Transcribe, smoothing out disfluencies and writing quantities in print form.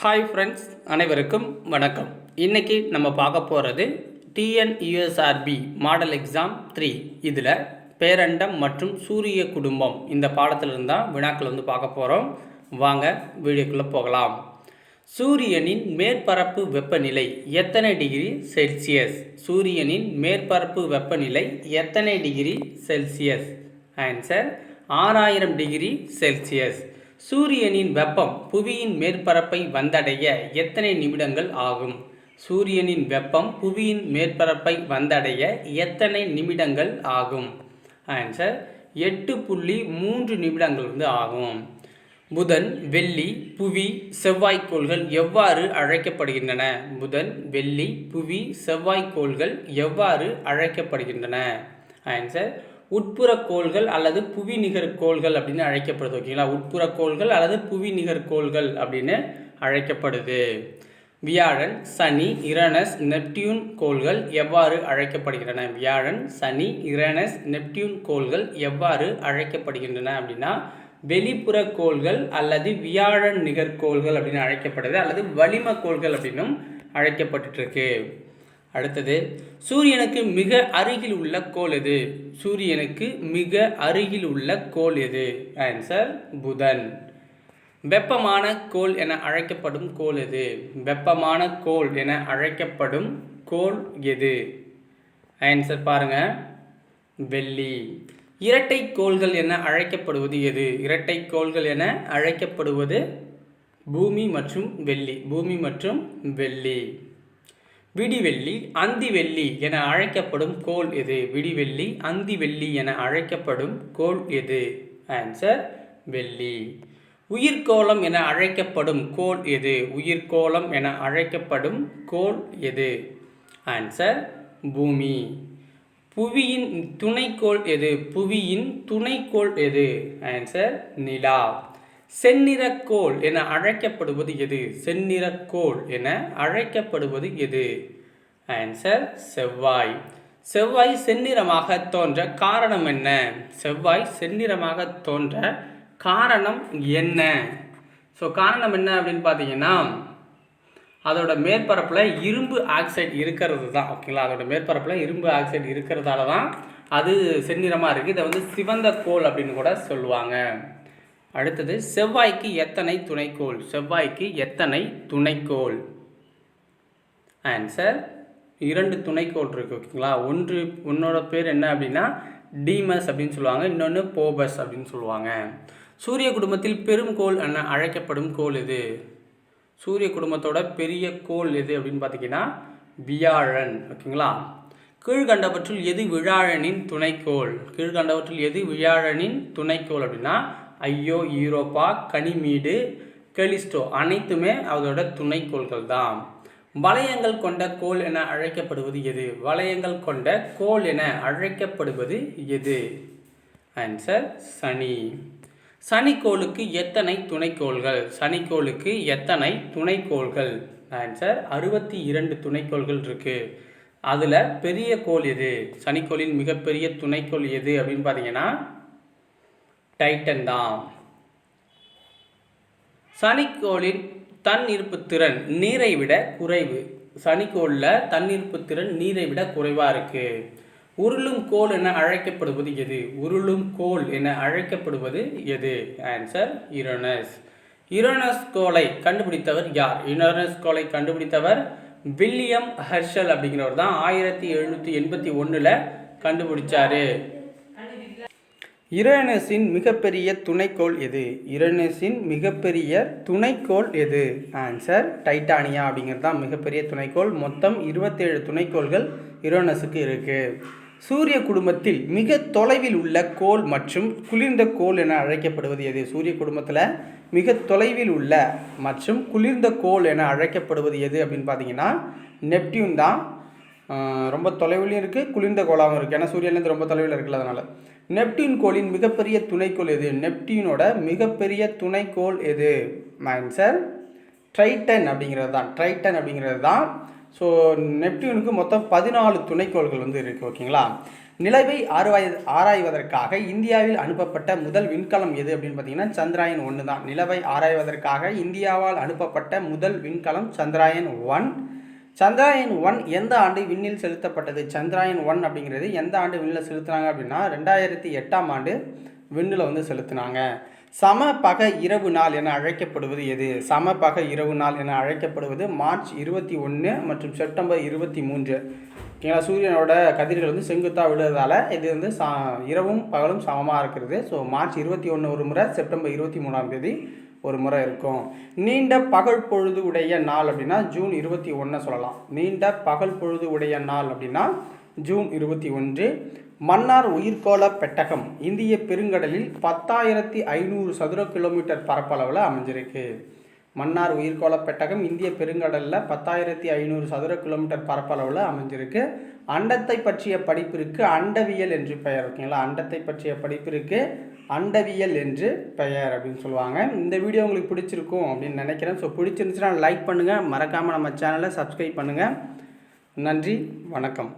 Hi friends, அனைவருக்கும் வணக்கம். இன்றைக்கி நம்ம பார்க்க போகிறது டிஎன்யூஎஸ்ஆர்பி மாடல் எக்ஸாம் 3. இதில் பேரண்டம் மற்றும் சூரிய குடும்பம் இந்த பாடத்தில் இருந்தால் வினாக்கள் பார்க்க போகிறோம். வாங்க வீடியோக்குள்ளே போகலாம். சூரியனின் மேற்பரப்பு வெப்பநிலை எத்தனை டிகிரி செல்சியஸ்? சூரியனின் மேற்பரப்பு வெப்பநிலை எத்தனை degree Celsius? Answer 6000 degree Celsius. சூரியனின் வெப்பம் புவியின் மேற்பரப்பை வந்தடைய எத்தனை நிமிடங்கள் ஆகும்? சூரியனின் வெப்பம் புவியின் மேற்பரப்பை வந்தடைய எத்தனை நிமிடங்கள் ஆகும்? ஆன்சர் 8.3 நிமிடங்கள் ஆகும். புதன், வெள்ளி, புவி, செவ்வாய்க்கோள்கள் எவ்வாறு அழைக்கப்படுகின்றன? புதன், வெள்ளி, புவி, செவ்வாய்க்கோள்கள் எவ்வாறு அழைக்கப்படுகின்றன? ஆன்சர் உட்புற கோள்கள் அல்லது புவி நிகர் கோள்கள் அப்படின்னு அழைக்கப்படுது. ஓகேங்களா, உட்புற கோள்கள் அல்லது புவி நிகர் கோள்கள் அப்படின்னு அழைக்கப்படுது. வியாழன், சனி, யுரேனஸ், நெப்டியூன் கோள்கள் எவ்வாறு அழைக்கப்படுகின்றன? வியாழன், சனி, யுரேனஸ், நெப்டியூன் கோள்கள் எவ்வாறு அழைக்கப்படுகின்றன அப்படின்னா வெளிப்புற கோள்கள் அல்லது வியாழன் நிகர்கோள்கள் அப்படின்னு அழைக்கப்படுது, அல்லது வளிம கோள்கள் அப்படின்னும் அழைக்கப்பட்டு இருக்கு. அடுத்தது, சூரியனுக்கு மிக அருகில் உள்ள கோள் எது? சூரியனுக்கு மிக அருகில் உள்ள கோள் எது? ஆன்சர் புதன். வெப்பமான கோள் என அழைக்கப்படும் கோள் எது? வெப்பமான கோள் என அழைக்கப்படும் கோள் எது? ஆன்சர் பாருங்க, வெள்ளி. இரட்டை கோள்கள் என அழைக்கப்படுவது எது? இரட்டை கோள்கள் என அழைக்கப்படுவது பூமி மற்றும் வெள்ளி. பூமி மற்றும் வெள்ளி. விடிவெள்ளி, அந்திவெள்ளி என அழைக்கப்படும் கோள் எது? விடிவெள்ளி, அந்திவெள்ளி என அழைக்கப்படும் கோள் எது? ஆன்சர் வெள்ளி. உயிர்கோளம் என அழைக்கப்படும் கோள் எது? உயிர்கோளம் என அழைக்கப்படும் கோள் எது? ஆன்சர் பூமி. புவியின் துணைக்கோள் எது? புவியின் துணைக்கோள் எது? ஆன்சர் நிலா. செந்நிறக்கோள் என அழைக்கப்படுவது எது? செந்நிறக்கோள் என அழைக்கப்படுவது எது? ஆன்சர் செவ்வாய். செவ்வாய் செந்நிறமாக தோன்ற காரணம் என்ன? செவ்வாய் செந்நிறமாக தோன்ற காரணம் என்ன? ஸோ காரணம் என்ன அப்படின்னு பார்த்தீங்கன்னா அதோட மேற்பரப்பில் இரும்பு ஆக்சைடு இருக்கிறது தான். ஓகேங்களா, அதோட மேற்பரப்பில் இரும்பு ஆக்சைடு இருக்கிறதால தான் அது செந்நிறமாக இருக்குது. இதை சிவந்த கோள் அப்படின்னு கூட சொல்லுவாங்க. அடுத்தது, செவ்வாய்க்கு எத்தனை துணைக்கோள்? செவ்வாய்க்கு எத்தனை துணைக்கோள்? ஆன்சர் 2 துணைக்கோள் இருக்கு. ஓகேங்களா, ஒன்னோட பேர் என்ன அப்படின்னா டீமஸ் அப்படின்னு சொல்லுவாங்க, இன்னொன்று போபஸ் அப்படின்னு சொல்லுவாங்க. சூரிய குடும்பத்தில் பெரும் கோள் என அழைக்கப்படும் கோள் எது? சூரிய குடும்பத்தோட பெரிய கோள் எது அப்படின்னு பார்த்தீங்கன்னா வியாழன். ஓகேங்களா, கீழ்கண்டவற்றுள் எது வியாழனின் துணைக்கோள்? கீழ்கண்டவற்றுள் எது வியாழனின் துணைக்கோள் அப்படின்னா ஐயோ, யூரோப்பா, கனிமீடு, கெலிஸ்டோ அனைத்துமே அதோட துணைக்கோள்கள் தான். வளையங்கள் கொண்ட கோள் என அழைக்கப்படுவது எது? வளையங்கள் கொண்ட கோள் என அழைக்கப்படுவது எது? ஆன்சர் சனி. சனிக்கோளுக்கு எத்தனை துணைக்கோள்கள்? சனிக்கோளுக்கு எத்தனை துணைக்கோள்கள்? ஆன்சர் 62 துணைக்கோள்கள் இருக்கு. அதில் பெரிய கோள் எது? சனிக்கோளின் மிகப்பெரிய துணைக்கோள் எது அப்படின்னு பார்த்தீங்கன்னா டைட்டன் தான். சனிக்கோளின் தன் இருப்பு திறன் நீரை விட குறைவு. சனிக்கோளில் தன் இருப்பு திறன் நீரை விட குறைவாக இருக்கு. உருளும் கோள் என அழைக்கப்படுவது எது? உருளும் கோள் என அழைக்கப்படுவது எது? Answer Uranus. யுரேனஸ் கோளை கண்டுபிடித்தவர் யார்? யுரேனஸ் கோளை கண்டுபிடித்தவர் வில்லியம் ஹெர்ஷல் அப்படிங்கிறவர் தான் 1781 கண்டுபிடிச்சாரு. யுரேனஸின் மிகப்பெரிய துணைக்கோள் எது? யுரேனஸின் மிகப்பெரிய துணைக்கோள் எது? ஆன்சர் டைட்டானியா அப்படிங்கிறது தான் மிகப்பெரிய துணைக்கோள். மொத்தம் 27 துணைக்கோள்கள் யுரேனஸுக்கு இருக்கு. சூரிய குடும்பத்தில் மிக தொலைவில் உள்ள கோள் மற்றும் குளிர்ந்த கோள் என அழைக்கப்படுவது எது? சூரிய குடும்பத்தில் மிக தொலைவில் உள்ள மற்றும் குளிர்ந்த கோள் என அழைக்கப்படுவது எது அப்படின்னு பார்த்தீங்கன்னா நெப்டியூன் தான். ரொம்ப தொலைவிலையும் இருக்குது, குளிர்ந்த கோளாகவும் இருக்குது. ஏன்னா சூரியன்லேருந்து ரொம்ப தொலைவில் இருக்குல்ல, அதனால். நெப்டியூன் கோளின் மிகப்பெரிய துணைக்கோள் எது? நெப்டியூனோட மிகப்பெரிய துணைக்கோள் எது? ஆன்சர் டைட்டன் அப்படிங்கிறது தான். டைட்டன் அப்படிங்கிறது தான். ஸோ நெப்டியூனுக்கு மொத்தம் 14 துணைக்கோள்கள் இருக்குது. ஓகேங்களா, நிலவை ஆராய்வதற்காக இந்தியாவில் அனுப்பப்பட்ட முதல் விண்கலம் எது அப்படின்னு பார்த்தீங்கன்னா சந்திராயன் 1 தான். நிலவை ஆராய்வதற்காக இந்தியாவால் அனுப்பப்பட்ட முதல் விண்கலம் சந்திராயன் 1. சந்திராயன் 1 எந்த ஆண்டு விண்ணில் செலுத்தப்பட்டது? சந்திராயன் 1 அப்படிங்கிறது எந்த ஆண்டு விண்ணில் செலுத்தினாங்க அப்படின்னா 2008ஆம் ஆண்டு விண்ணில் செலுத்தினாங்க. சமபக இரவு நாள் என அழைக்கப்படுவது எது? சமபக இரவு நாள் என அழைக்கப்படுவது மார்ச் 21 மற்றும் செப்டம்பர் 23. ஓகேங்களா? சூரியனோட கதிர்கள் செங்குத்தாக விழுறதால இது இரவும் பகலும் சமமாக இருக்கிறது. ஸோ மார்ச் 21 ஒரு முறை, செப்டம்பர் 23ஆம் தேதி ஒரு முறை இருக்கும். நீண்ட பகல் பொழுது உடைய நாள் அப்படின்னா ஜூன் 21 சொல்லலாம். நீண்ட பகல் பொழுது உடைய நாள் அப்படின்னா ஜூன் 21. மன்னார் உயிர்கோள பெட்டகம் இந்திய பெருங்கடலில் 10,500 சதுர கிலோமீட்டர் பரப்பளவில் அமைஞ்சிருக்கு. மன்னார் உயிர்கோள பெட்டகம் இந்திய பெருங்கடலில் 10,500 சதுர கிலோமீட்டர் பரப்பளவில் அமைஞ்சிருக்கு. அண்டத்தை பற்றிய படிப்பிற்கு அண்டவியல் என்று பெயர். ஓகேங்களா? அண்டத்தை பற்றிய படிப்பிற்கு அண்டவியல் என்று பெயர் அப்படின்னு சொல்லுவாங்க. இந்த வீடியோ உங்களுக்கு பிடிச்சிருக்கும் அப்படின்னு நினைக்கிறேன். ஸோ பிடிச்சிருந்துச்சுன்னா லைக் பண்ணுங்கள், மறக்காமல் நம்ம சேனலை சப்ஸ்கிரைப் பண்ணுங்கள். நன்றி, வணக்கம்.